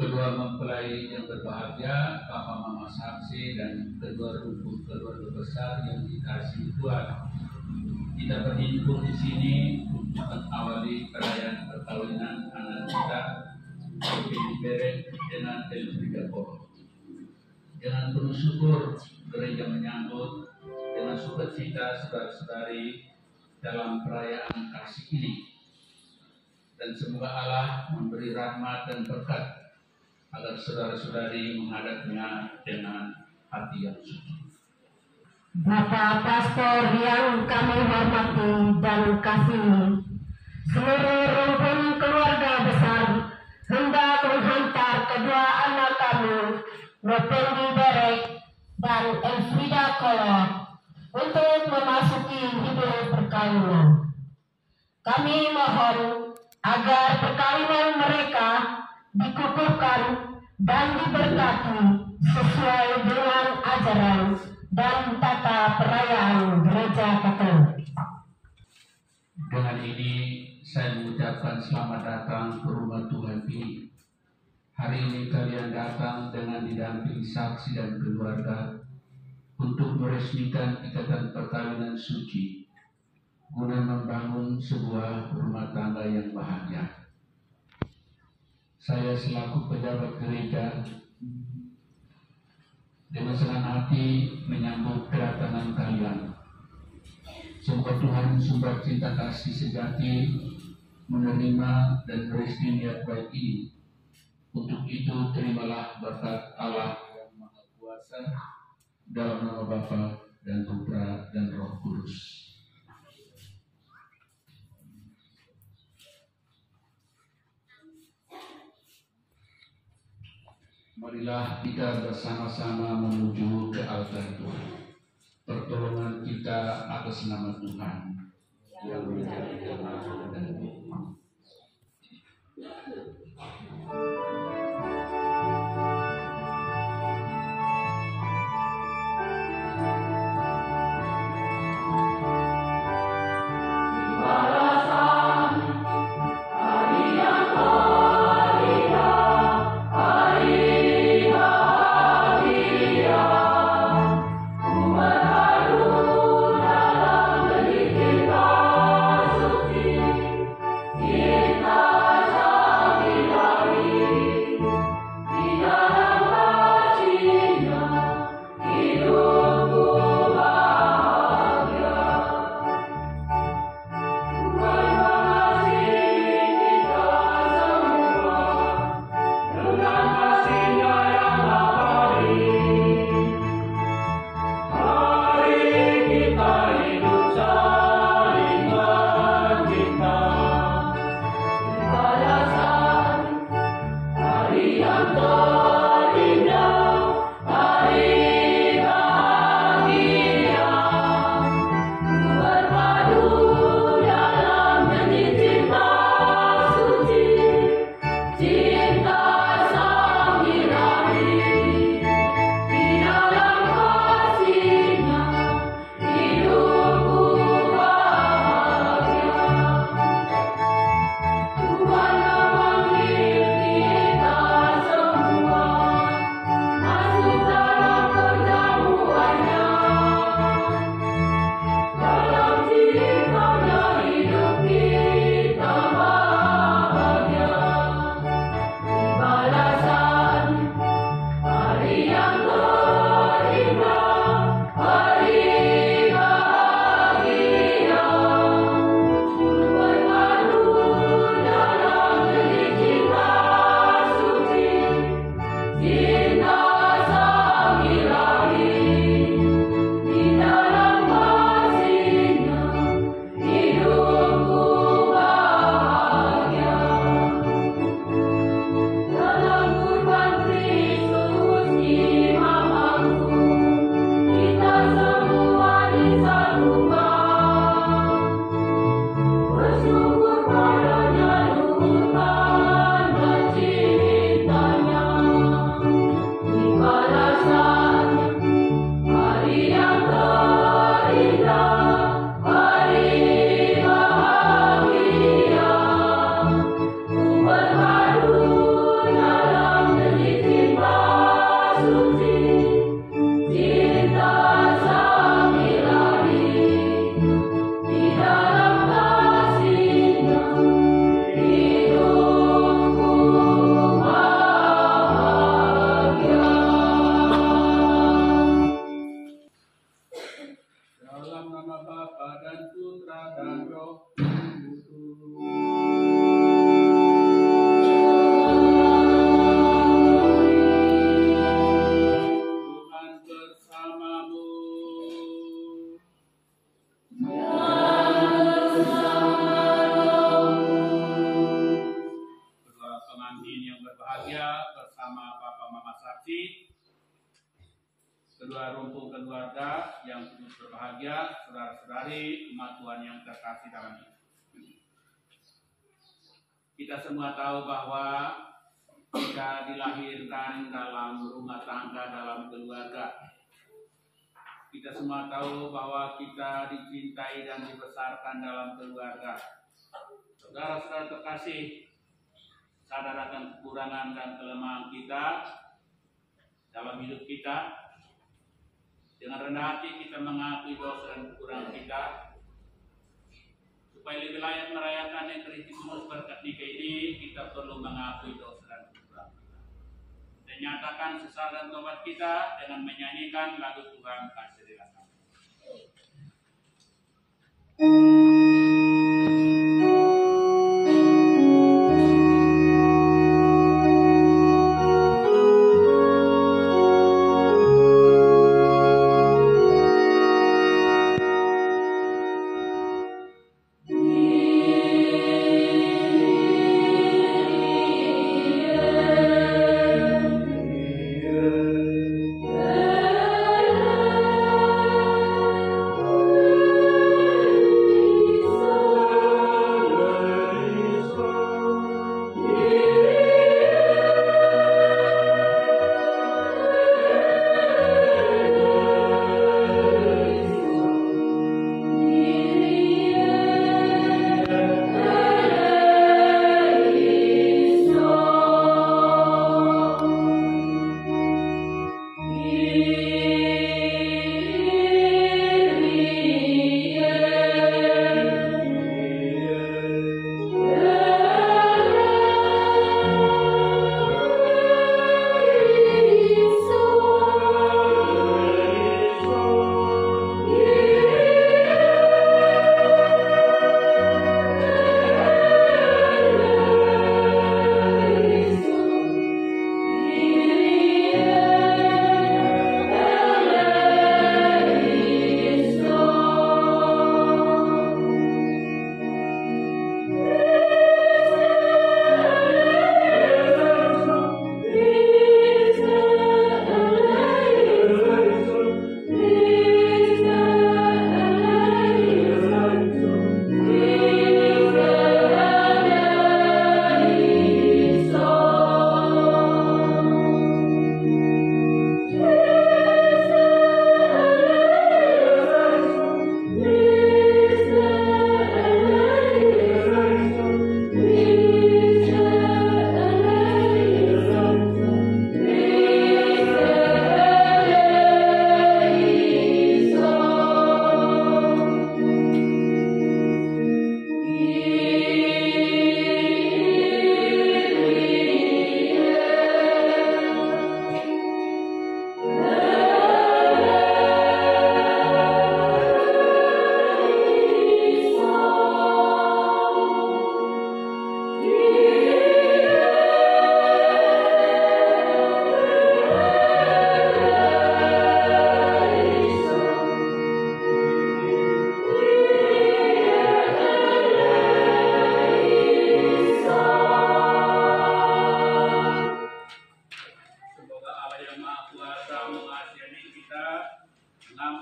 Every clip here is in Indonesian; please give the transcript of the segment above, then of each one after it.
kedua mempelai yang berbahagia, Papa Mama Saksi dan kedua rumput keluarga besar yang dikasihi Tuhan. Kita berhimpun di sini untuk mengawali perayaan perkawinan anak kita, Sophie Beret dengan Elfrida Polo. Dengan penuh syukur, gereja menyambut dengan sukacita saudara-saudari dalam perayaan kasih ini. Dan semoga Allah memberi rahmat dan berkat agar saudara-saudari menghadapnya dengan hati yang suci. Bapak Pastor yang kami hormati dan kasihi, seluruh rumpun keluarga besar hendak menghantar kedua anak kami, Nopendi Berek dan Elfrida Kolo, untuk memasuki hidup perkawinan. Kami mohon agar perkawinan mereka dikukuhkan dan diberkati sesuai dengan ajaran dan tata perayaan Gereja Katolik. Dengan ini saya mengucapkan selamat datang ke rumah Tuhan ini. Hari ini kalian datang dengan didampingi saksi dan keluarga untuk meresmikan ikatan perkawinan suci guna membangun sebuah rumah tangga yang bahagia. Saya selaku pejabat gereja dengan senang hati menyambut kedatangan kalian. Semoga Tuhan sumber cinta kasih sejati menerima dan merestui niat baik ini. Untuk itu terimalah berkat Allah yang Maha Kuasa dalam nama Bapa dan Putra dan Roh Kudus. Marilah kita bersama-sama menuju ke altar Tuhan. Pertolongan kita atas nama Tuhan yang mencari damai dan hikmat. Tuhan memanggil kita semua. berbahagia bersama Bapak Mama Saksi, kedua rumpun keluarga yang berbahagia, saudara-saudari umat Tuhan yang terkasih dalam ini. Kita semua tahu bahwa kita dilahirkan dalam rumah tangga, dalam keluarga. Kita semua tahu bahwa kita dicintai dan dibesarkan dalam keluarga. Saudara-saudara terkasih, sadar akan kekurangan dan kelemahan kita dalam hidup kita. Dengan rendah hati kita mengakui dosa dan kekurangan kita, supaya lebih layak merayakan yang Kristus berkat nikah ini, kita perlu mengakui dosa dan kekurangan kita. Dan nyatakan sesal dan tobat kita dengan menyanyikan lagu Tuhan kasih kami.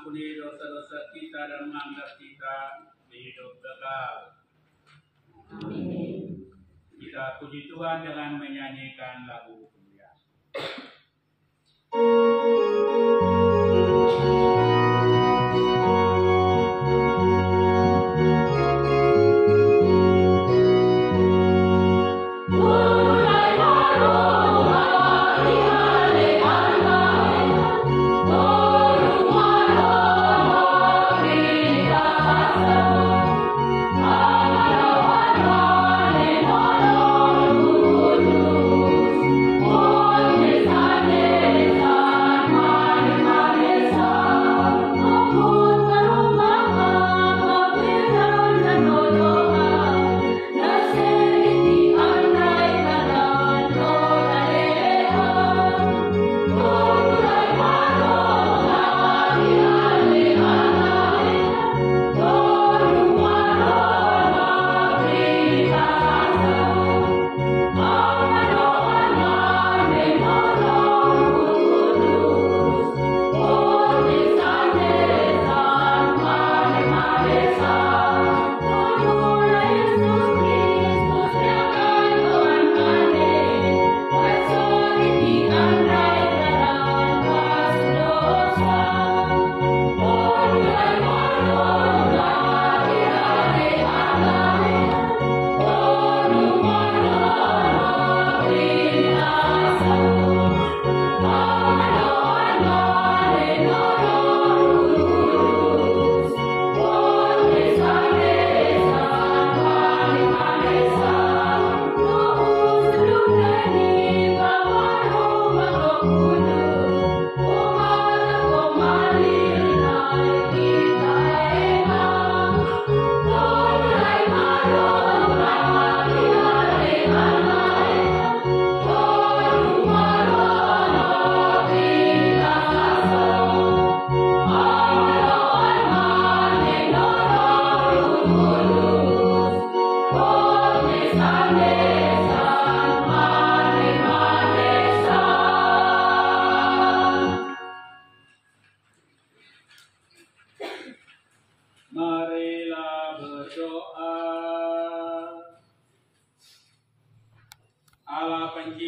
mengampuni dosa-dosa kita dan mengangkat kita hidup kekal. Amin. Kita puji Tuhan dengan menyanyikan lagu kemuliaan. Oh,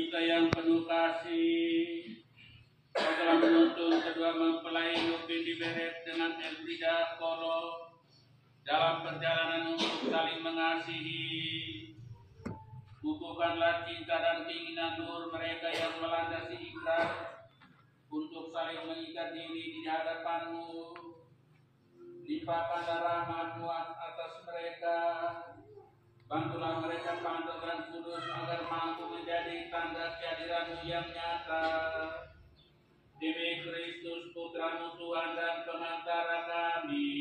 pencipta yang penuh kasih, Kau telah menuntun kedua mempelai Yopi di Beret dengan Elfrida Kolo dalam perjalanan untuk saling mengasihi. Kukuhkanlah cinta dan keinginan nur mereka yang melandasi ikrar untuk saling mengikat diri di hadapan-Mu. Limpahkanlah rahmat-Mu atas mereka. Bantulah mereka pantas dan kudus agar mampu menjadi tanda kehadiran-Mu yang nyata. Demi Kristus Putra-Mu Tuhan dan Pengantara kami,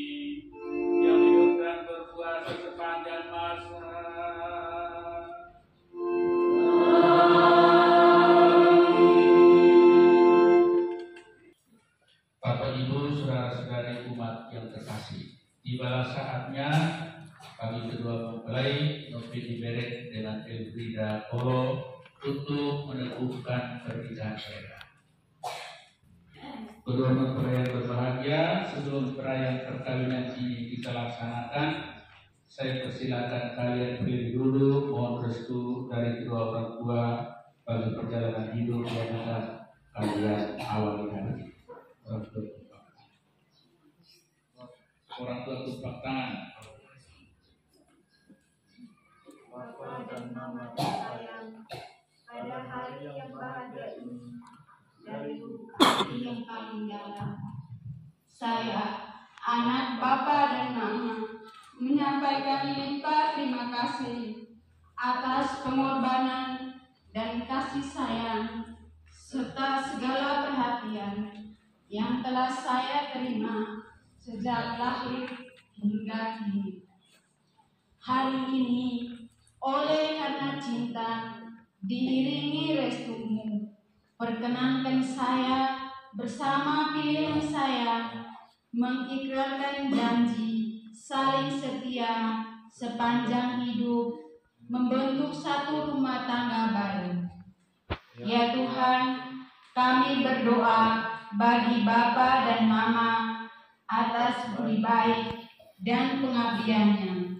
yang hidup dan berkuasa sepanjang masa. Bapak Ibu, saudara-saudari umat yang terkasih, tibalah saatnya kami kedua mempelai Yopi di Beret dengan Elfrida Kolo untuk meneguhkan pernikahan mereka. Kedua mempelai yang berbahagia, sebelum perayaan perkawinan ini kita laksanakan, saya persilakan kalian pilih dulu mohon restu dari kedua orang tua bagi perjalanan hidup yang akan kalian awali nanti. Orang tua tumpang tangan. Bapa dan Mama sayang, pada hari yang bahagia ini, dari lubuk hati yang paling dalam, saya, anak Bapa dan Mama, menyampaikan limpah terima kasih atas pengorbanan dan kasih sayang serta segala perhatian yang telah saya terima sejak lahir hingga kini. Hari ini, oleh karena cinta diiringi restu-Mu, perkenankan saya bersama pilihan saya mengikrarkan janji saling setia sepanjang hidup, membentuk satu rumah tangga baru. Ya Tuhan, kami berdoa bagi Bapa dan Mama atas budi baik dan pengabdiannya.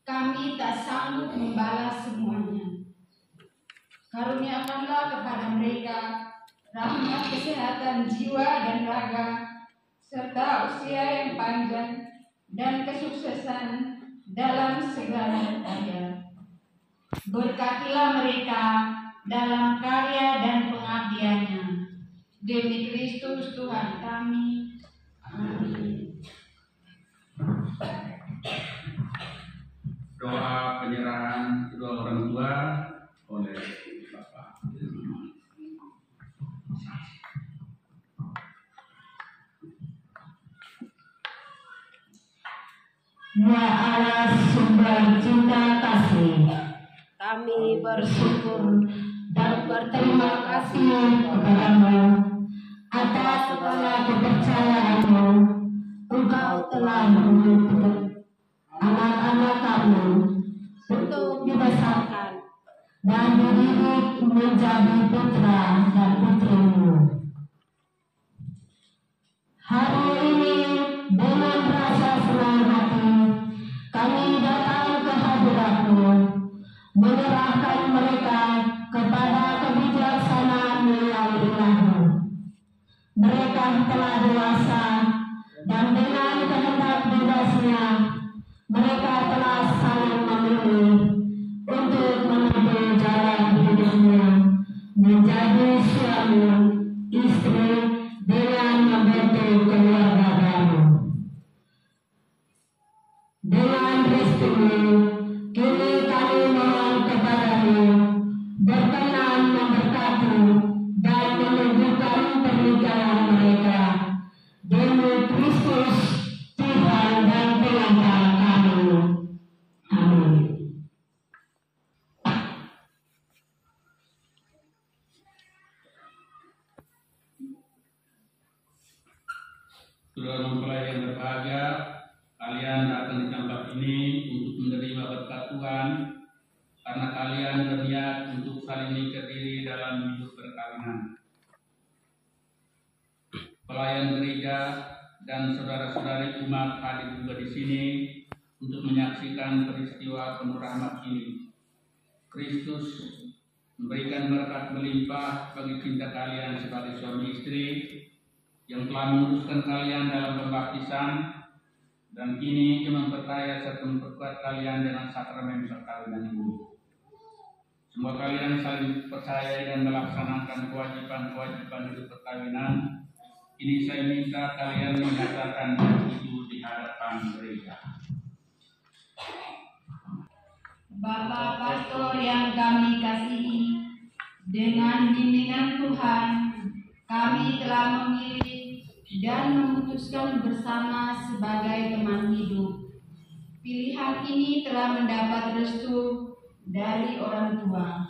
Kami tak sanggup membalas semuanya. Karuniakanlah kepada mereka rahmat kesehatan jiwa dan raga, serta usia yang panjang dan kesuksesan dalam segala daya. Berkatilah mereka dalam karya dan pengabdiannya. Demi Kristus Tuhan kami. Amin. Doa penyerahan kedua orang tua oleh Bapak. Ya Allah sumber cinta kasih, kami bersyukur dan berterima kasih kepada-Mu atas segala kepercayaan-Mu. Engkau telah mengutus anak-anak Kamu untuk dibesarkan dan dididik menjadi putra dan putri-Mu. Hari ini dengan rasa senang hati kami datang ke hadirat-Mu, menyerahkan mereka kepada kebijaksanaan yang ilahi. Mereka telah dewasa dan dengan kehendak bebasnya mereka telah saling memilih untuk menempuh jalan hidupnya menjadi suami istri dengan membentuk keluarga baru. Dengan restu-Mu, kini kami mohon kepada-Mu berkenan memberkati dan menunjukkan pernikahan mereka demi Kristus Tuhan dan Pengantara kami. Amin. Saudara mempelai yang berbahagia, kalian datang di tempat ini untuk menerima berkat Tuhan karena kalian berniat untuk saling mengikat diri dalam hidup perkawinan. Pelayan gereja dan saudara-saudari umat hadir juga di sini untuk menyaksikan peristiwa penuh rahmat ini. Kristus memberikan berkat melimpah bagi cinta kalian sebagai suami istri yang telah menguruskan kalian dalam pembaptisan, dan kini ia memperkaya serta memperkuat kalian dengan sakramen perkawinan ini. Semua kalian saling percaya dan melaksanakan kewajiban-kewajiban hidup perkawinan. Ini saya minta kalian menyatakan itu di hadapan gereja. Bapak Pastor yang kami kasihi, dengan bimbingan Tuhan, kami telah memilih dan memutuskan bersama sebagai teman hidup. Pilihan ini telah mendapat restu dari orang tua.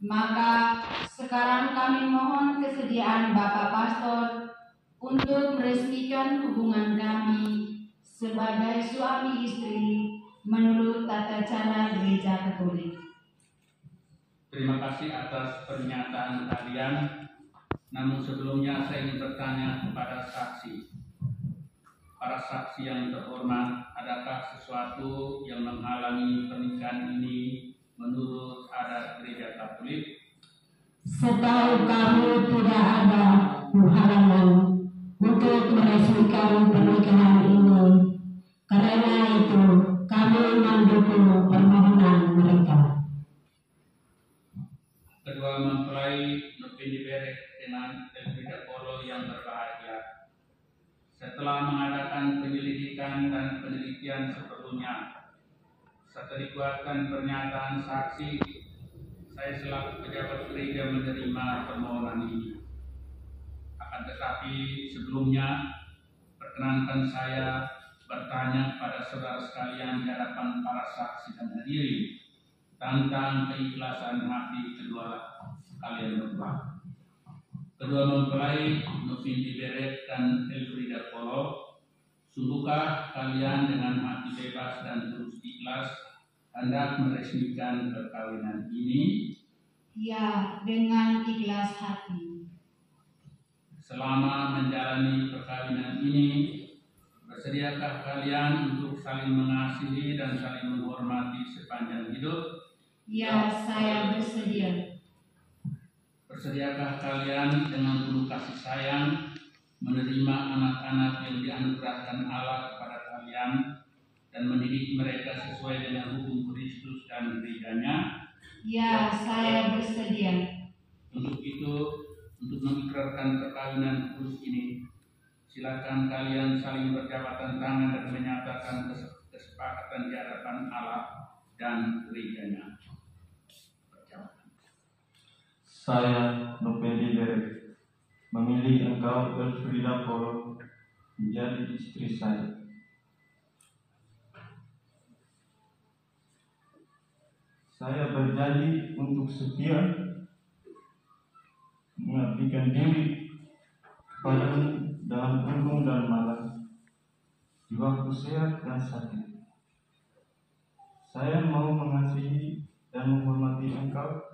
Maka sekarang kami mohon kesediaan Bapak Pastor untuk meresmikan hubungan kami sebagai suami istri menurut tata cara Gereja Katolik. Terima kasih atas pernyataan kalian. Namun sebelumnya saya ingin bertanya kepada saksi. Para saksi yang terhormat, adakah sesuatu yang menghalangi pernikahan ini menurut adat Gereja Katolik? Setahu kami tidak ada halangan untuk meresmikan pernikahan ini. Karena itu kami mendukung permohonan mereka. Kedua mempelai Nupini Berek dengan Elfrida Polo yang berbahagia, setelah mengadakan penyelidikan dan penelitian seperlunya, serta dikuatkan pernyataan saksi, saya selaku pejabat gereja menerima permohonan ini. Akan tetapi sebelumnya, perkenankan saya bertanya kepada saudara sekalian di hadapan para saksi dan hadirin tentang keikhlasan hati kedua kalian berdua. Kedua mempelai Nupini Berek dan Elfrida Polo, sungguhkah kalian dengan hati bebas dan terus ikhlas hendak meresmikan perkawinan ini? Ya, dengan ikhlas hati. Selama menjalani perkawinan ini, bersediakah kalian untuk saling mengasihi dan saling menghormati sepanjang hidup? Ya, saya bersedia. Bersediakah kalian dengan penuh kasih sayang menerima anak-anak yang dianugerahkan Allah kepada kalian dan mendidik mereka sesuai dengan hukum Kristus dan gerejanya? Ya, saya bersedia. Untuk itu, untuk mengikrarkan perkawinan kudus ini, silakan kalian saling berjabatan tangan dan menyatakan kesepakatan di hadapan Allah dan gerejanya. Saya, Nupini Berek, memilih engkau, Elfrida Polo, menjadi istri saya. Saya berjanji untuk setia mengabdikan diri kepadamu dalam punggung dan malam, di waktu sehat dan sakit. Saya mau mengasihi dan menghormati engkau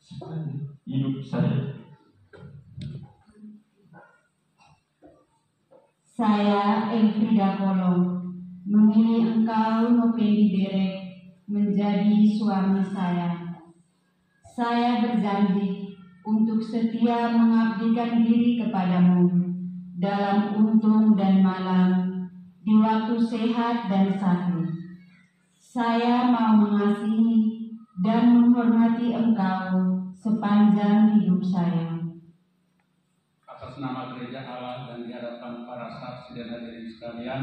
sepanjang hidup saya. Saya, Elfrida Polo, memilih engkau, Nupini Berek, menjadi suami saya. Saya berjanji untuk setia mengabdikan diri kepadamu dalam untung dan malam, di waktu sehat dan sakit. Saya mau mengasihi dan menghormati engkau sepanjang hidup saya. Atas nama Gereja Allah dan di hadapan para saksi dan hadirin sekalian,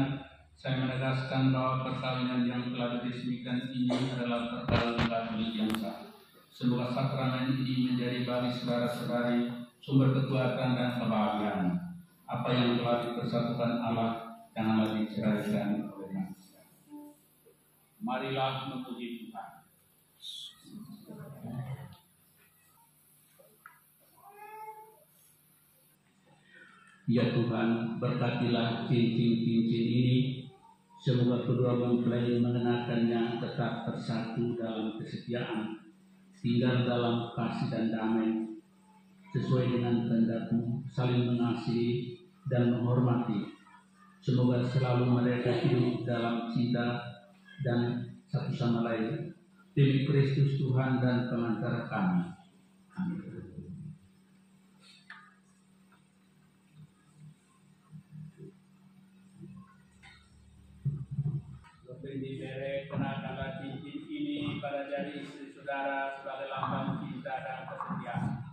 saya menegaskan bahwa perkawinan yang telah diresmikan ini adalah perkawinan Katolik yang sah. Semoga sakramen ini menjadi bagi saudara-saudari sumber kekuatan dan kebahagiaan. Apa yang telah dipersatukan Allah janganlah diceraikan oleh manusia. Marilah memuji Tuhan. Ya Tuhan, berkatilah cincin-cincin ini. Semoga kedua mempelai mengenakannya tetap bersatu dalam kesetiaan, tinggal dalam kasih dan damai, sesuai dengan kehendak-Mu, saling mengasihi dan menghormati. Semoga selalu mereka hidup dalam cinta dan satu sama lain, demi Kristus Tuhan dan pengantar kami. Amin. Diderek kenakanlah cincin ini pada jari istri saudara sebagai lambang cinta dan kesetiaan.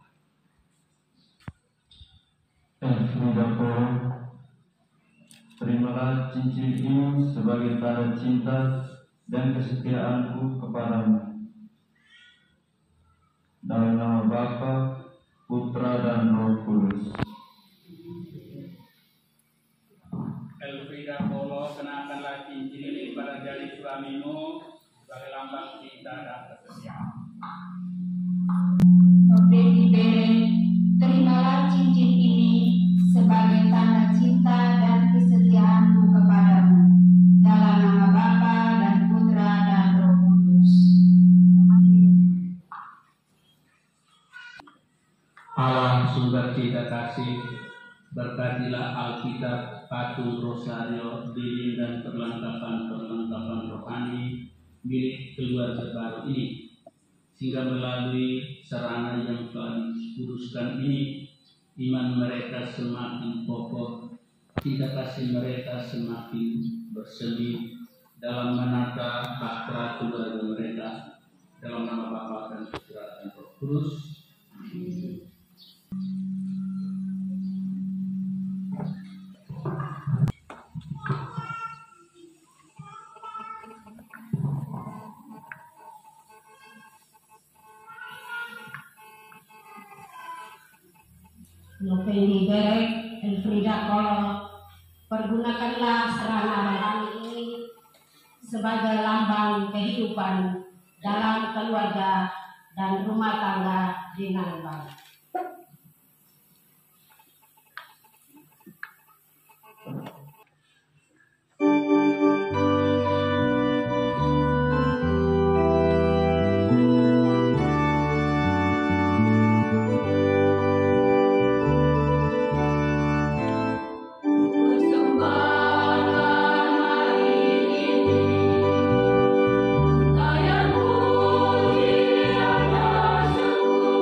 Elfrida Polo, terimalah cincin ini sebagai tanda cinta dan kesetiaanku kepadamu. Dalam nama Bapa, Putra dan Roh Kudus. Elfrida Polo, kenakanlah cincin ini pada jari suamimu sebagai lambang cinta dan kesetiaan. Nobeni Bere, terimalah cincin ini sebagai tanda cinta dan kesetiaanmu kepadamu. Dalam nama Bapa dan Putra dan Roh Kudus. Allah sumber cinta kasih, berkatilah Alkitab, patung rosario, lilin dan perlengkapan rohani milik keluarga baru ini, sehingga melalui sarana yang telah dikuduskan ini, iman mereka semakin kokoh, cinta kasih mereka semakin bersemi dalam menata bahtera keluarga mereka. Dalam nama Bapa dan Putra dan Roh Kudus. Amin. Nobeni Bere, Elfrida Polo, pergunakanlah sarana rohani ini sebagai lambang kehidupan dalam keluarga dan rumah tangga dengan baik. Saya puji dan bersyukur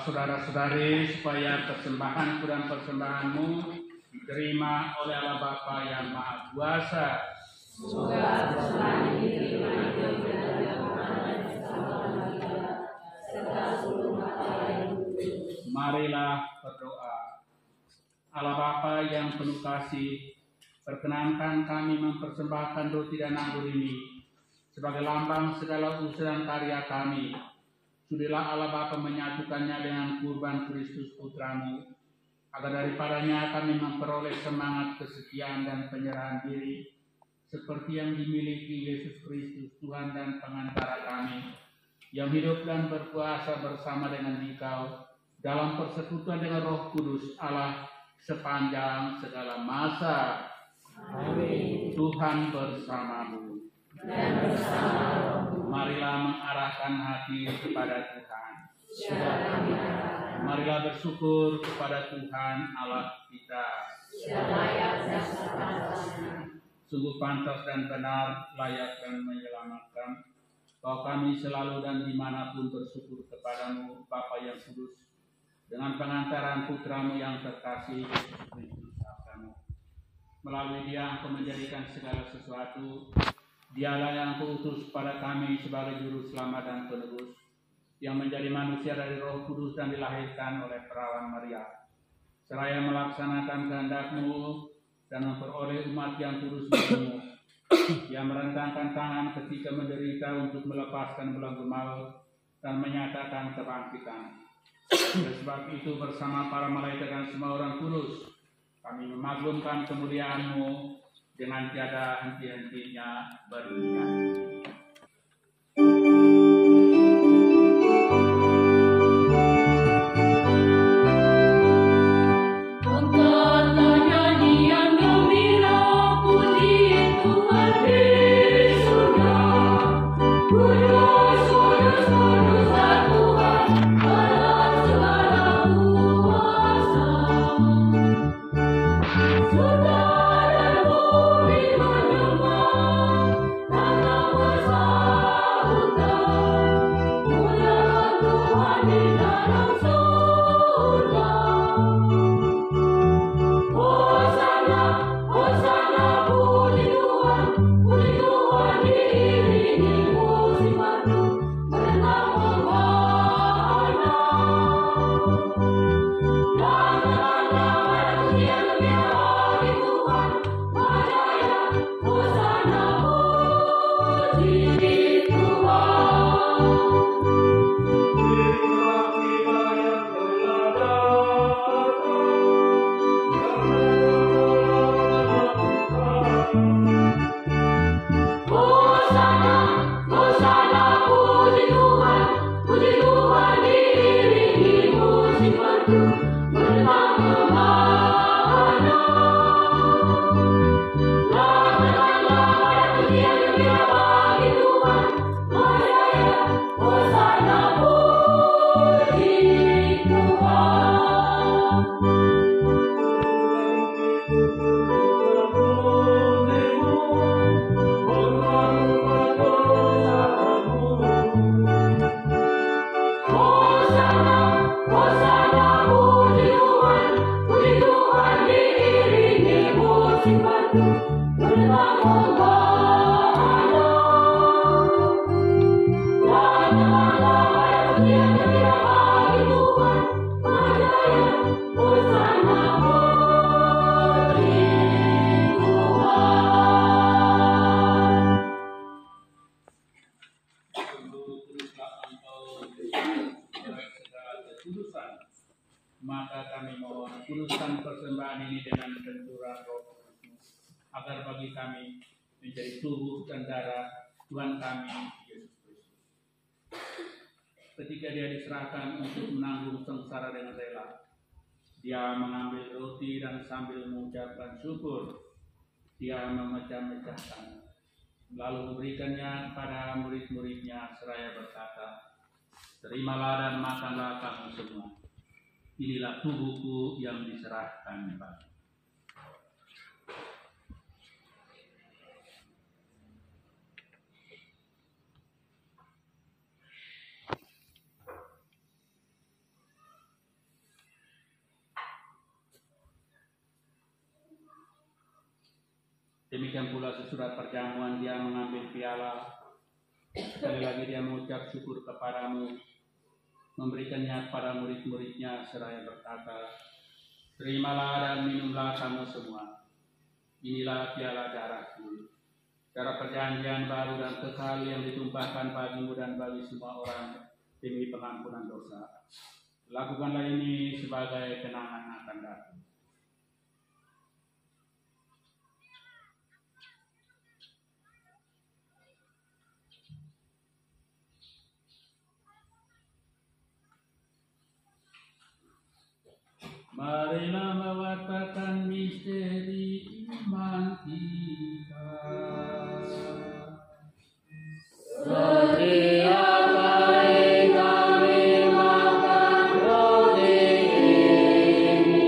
saudara-saudari supaya persembahan dan persembahanmu diterima oleh Allah Bapa yang Maha Kuasa. Semoga persembahan ini diterima dari Allah serta seluruh mata yang kudus. Marilah berdoa. Allah Bapa yang penuh kasih, perkenankan kami mempersembahkan roti dan anggur ini sebagai lambang segala usaha dan karya kami. Sudilah Allah Bapa menyatukannya dengan kurban Kristus Putramu, agar daripadanya kami memperoleh semangat kesetiaan dan penyerahan diri, seperti yang dimiliki Yesus Kristus, Tuhan dan pengantara kami, yang hidup dan berkuasa bersama dengan Engkau dalam persekutuan dengan Roh Kudus Allah sepanjang segala masa. Amin. Tuhan bersamamu. Dan bersama rohmu. Marilah mengarahkan hati kepada Tuhan. Syukur kami arahkan. Marilah bersyukur kepada Tuhan Allah kita. Sudah layak dan sepantasnya. Sungguh pantas dan benar, layak dan menyelamatkan. Kau kami selalu dan dimanapun bersyukur kepadamu, Bapa yang kudus, dengan pengantaran Putramu yang terkasih, Yesus Kristus Rasamu. Melalui Dia Engkau menjadikan segala sesuatu. Dialah yang Engkau utus pada kami sebagai juru selamat dan penebus, yang menjadi manusia dari Roh Kudus dan dilahirkan oleh perawan Maria. Seraya melaksanakan kehendak-Mu dan memperoleh umat yang kudus bagimu, yang merentangkan tangan ketika menderita untuk melepaskan belenggu maut dan menyatakan kebangkitan. Oleh sebab itu bersama para malaikat dan semua orang kudus, kami memagungkan kemuliaan-Mu dengan tiada henti-hentinya bernyanyi. Maka kami mohon kuduskan persembahan ini dengan benturan Roh Kudus, agar bagi kami menjadi tubuh dan darah Tuhan kami Yesus Kristus. Ketika Dia diserahkan untuk menanggung sengsara dengan rela, Dia mengambil roti dan sambil mengucapkan syukur, Dia memecah-mecahkan, lalu memberikannya kepada murid-muridnya seraya berkata, "Terimalah dan makanlah kamu semua. Inilah tubuhku yang diserahkan bagi." Demikian pula sesudah perjamuan dia mengambil piala. Sekali lagi dia mengucap syukur kepadamu, memberikannya kepada murid-muridnya seraya berkata, terimalah dan minumlah kamu semua. Inilah piala darahku, darah perjanjian baru dan kekal yang ditumpahkan bagimu dan bagi semua orang demi pengampunan dosa. Lakukanlah ini sebagai kenangan akan datang. Marilah mewartakan misteri iman kita. Setiap kali kami makan roti ini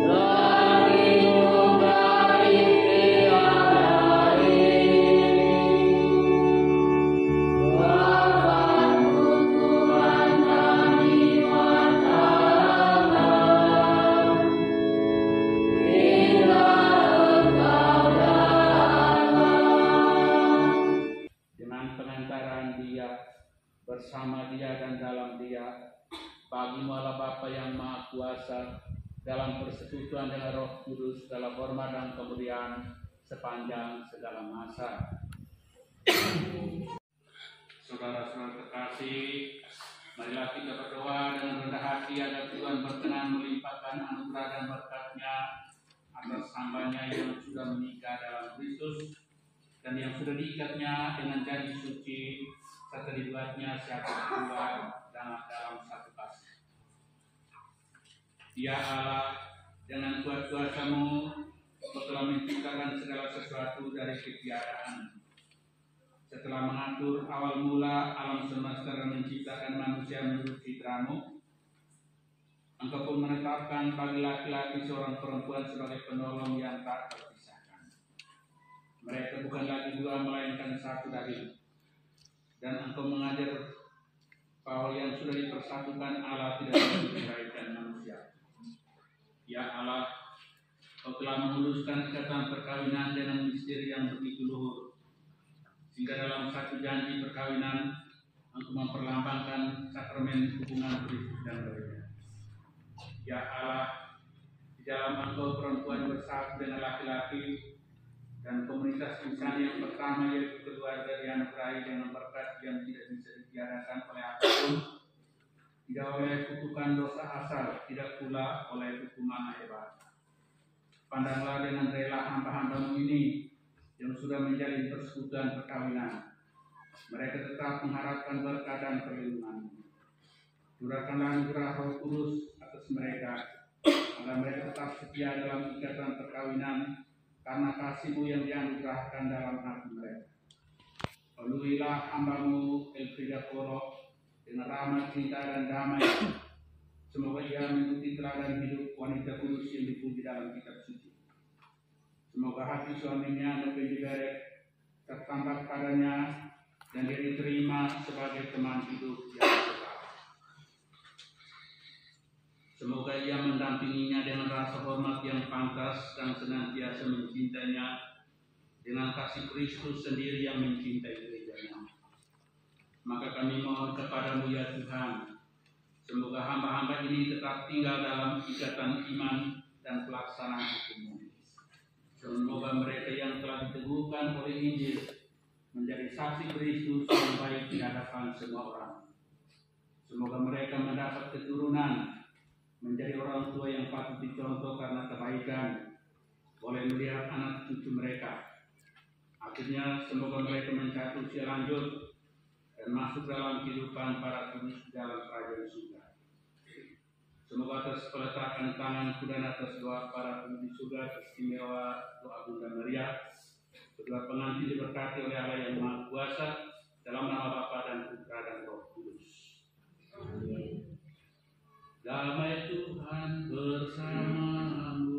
dan minum dari piala ini, Bapa-Ku Tuhan kami wartakan, bila Engkau datang. Dengan pengantaran dia, bersama dia dan dalam dia, bagimu Allah Bapa yang Maha Kuasa, dalam persekutuan dengan Roh Kudus, dalam hormat dan kemuliaan sepanjang segala masa. Saudara-saudara terkasih, marilah kita berdoa dengan rendah hati agar Tuhan berkenan melimpahkan anugerah dan berkat-Nya atas hamba-Nya yang sudah menikah dalam Kristus dan yang sudah diikatnya dengan janji suci serta dibuatnya satu keluar dalam satu kasih. Ya Allah, dengan kuat kuasa-Mu, Engkau telah menciptakan segala sesuatu dari ketiadaan. Setelah mengatur awal mula alam semesta dan menciptakan manusia menurut citra-Mu, Engkau pun menetapkan bagi laki-laki seorang perempuan sebagai penolong yang tak terpisahkan. Mereka bukan lagi dua melainkan satu daging. Dan Engkau mengajar bahwa yang sudah dipersatukan Allah tidak bisa diceraikan manusia. Ya Allah, Engkau telah memuluskan ikatan perkawinan dengan misteri yang begitu luhur, sehingga dalam satu janji perkawinan Engkau memperlambangkan sakramen hubungan Kristus dan gereja. Ya Allah, di dalam Engkau perempuan bersatu dengan laki-laki dan komunitas insan yang pertama yaitu keluarga dianugerahi dengan berkat yang tidak bisa ditiadakan oleh apapun, tidak oleh kutukan dosa asal, tidak pula oleh hukuman hebat. Pandanglah dengan rela hamba-hamba-Mu ini yang sudah menjalin persekutuan perkawinan. Mereka tetap mengharapkan berkat dan perlindungan. Curahkanlah anugerah Roh Kudus atas mereka, agar mereka tetap setia dalam ikatan perkawinan karena kasih-Mu yang dianugerahkan dalam hati mereka. Penuhilah hamba-Mu Elfrida Koro dengan rahmat, cinta dan damai. Semoga ia mengikuti teladan hidup wanita kudus yang dipuji dalam kitab suci. Semoga hati suaminya lebih diberek tertampak padanya dan dia diterima sebagai teman hidup yang kekal. Semoga ia mendampinginya dengan rasa hormat yang pantas dan senantiasa mencintainya dengan kasih Kristus sendiri yang mencintai gerejanya. Maka kami mohon kepadamu ya Tuhan, semoga hamba-hamba ini tetap tinggal dalam ikatan iman dan pelaksanaan hukum-Mu. Semoga mereka yang telah diteguhkan oleh Injil menjadi saksi Kristus yang baik di hadapan semua orang. Semoga mereka mendapat keturunan, menjadi orang tua yang patut dicontoh karena kebaikan, boleh melihat anak cucu mereka. Akhirnya semoga mereka mencapai usia lanjut dan masuk dalam kehidupan para kudus dalam kerajaan surga. Semoga atas peletakan tanganku dan atas doa para kudus surga, istimewa doa Bunda Maria, kedua pengantin diberkati oleh Allah yang Maha Kuasa, dalam nama Bapa dan Putra dan Roh Kudus. Amin. Damai Tuhan bersamamu.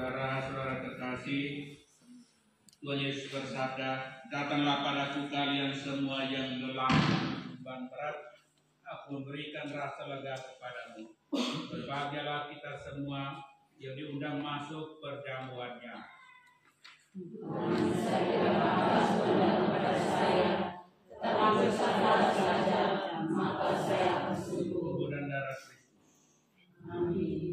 Saudara-saudara terkasih, Tuhan Yesus bersabda, datanglah padaku kalian semua yang lelah dan beban berat, aku memberikan rasa lega kepadamu. Berbahagialah kita semua yang diundang masuk perjamuannya. Tubuh dan darah Kristus. Amin.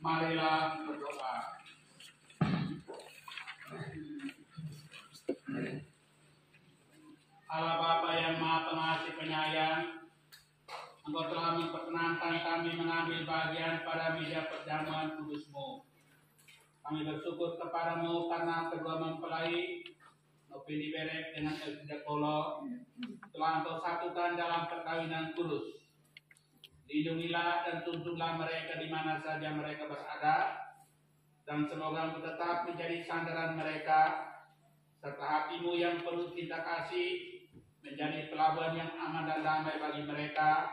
Marilah berdoa. Allah Bapa yang Maha Pengasih Penyayang, Engkau telah memperkenankan kami mengambil bagian pada meja perjamuan kudus-Mu. Kami bersyukur kepadamu karena kedua mempelai Novi Berek dengan Elvira Kolo telah Engkau satukan dalam perkawinan kudus. Lindungilah dan tuntunlah mereka di mana saja mereka berada, dan semoga Engkau tetap menjadi sandaran mereka, serta hatimu yang penuh cinta kasih menjadi pelabuhan yang aman dan damai bagi mereka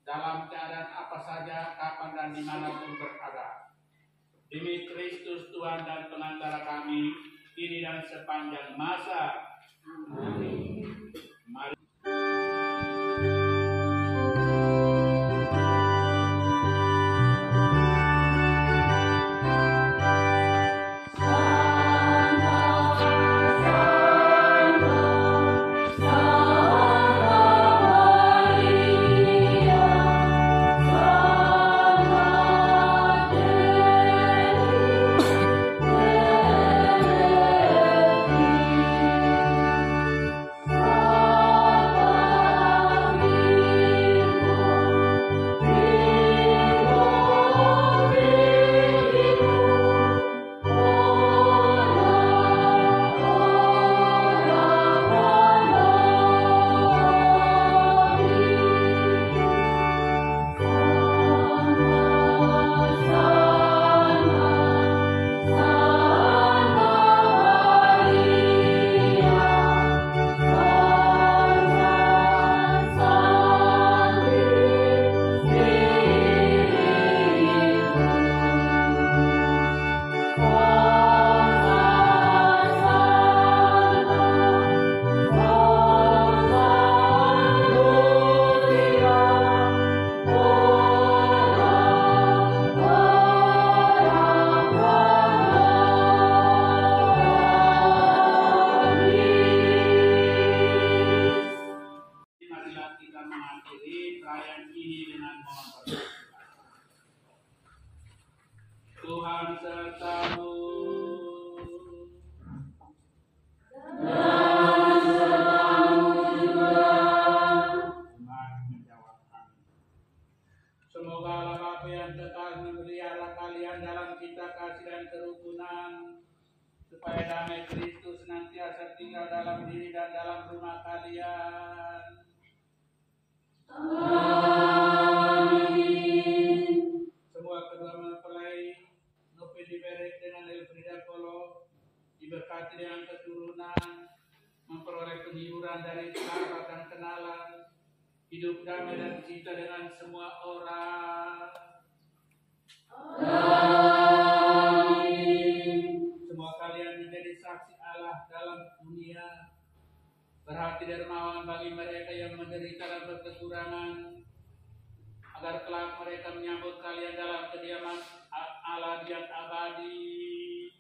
dalam keadaan apa saja, kapan dan dimanapun berada. Demi Kristus Tuhan dan Pengantara kami, kini dan sepanjang masa. Amin. Mari. Tuhan sertamu. Semoga Allah Bapa yang kekal memelihara kalian dalam cinta kasih dan kerukunan, supaya damai Kristus senantiasa tinggal dalam diri dan dalam rumah kalian. Amin. Semua kedua mempelai Novi Berek dengan Elfrida Kolo diberkati dengan keturunan, memperoleh penghiburan dari sahabat dan kenalan, hidup damai dan cinta dengan semua orang. Amin. Semua kalian menjadi saksi Allah dalam dunia, berhati dermawan bagi mereka yang menderita dan berkekurangan, agar kelak mereka menyambut kalian dalam kediaman Allah yang abadi.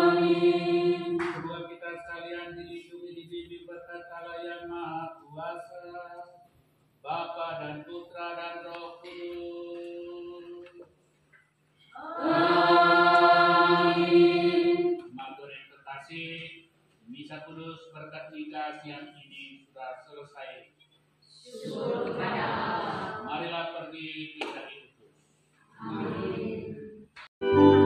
Amin. Semua kita sekalian dilindungi di bimbing berkat Allah yang Maha Kuasa, Bapa dan Putra dan Roh Kudus. Amin. Matur yang terkasih, misa kudus berkat nikah siang ini sudah selesai. Marilah pergi kita diutus. Amin. Oh,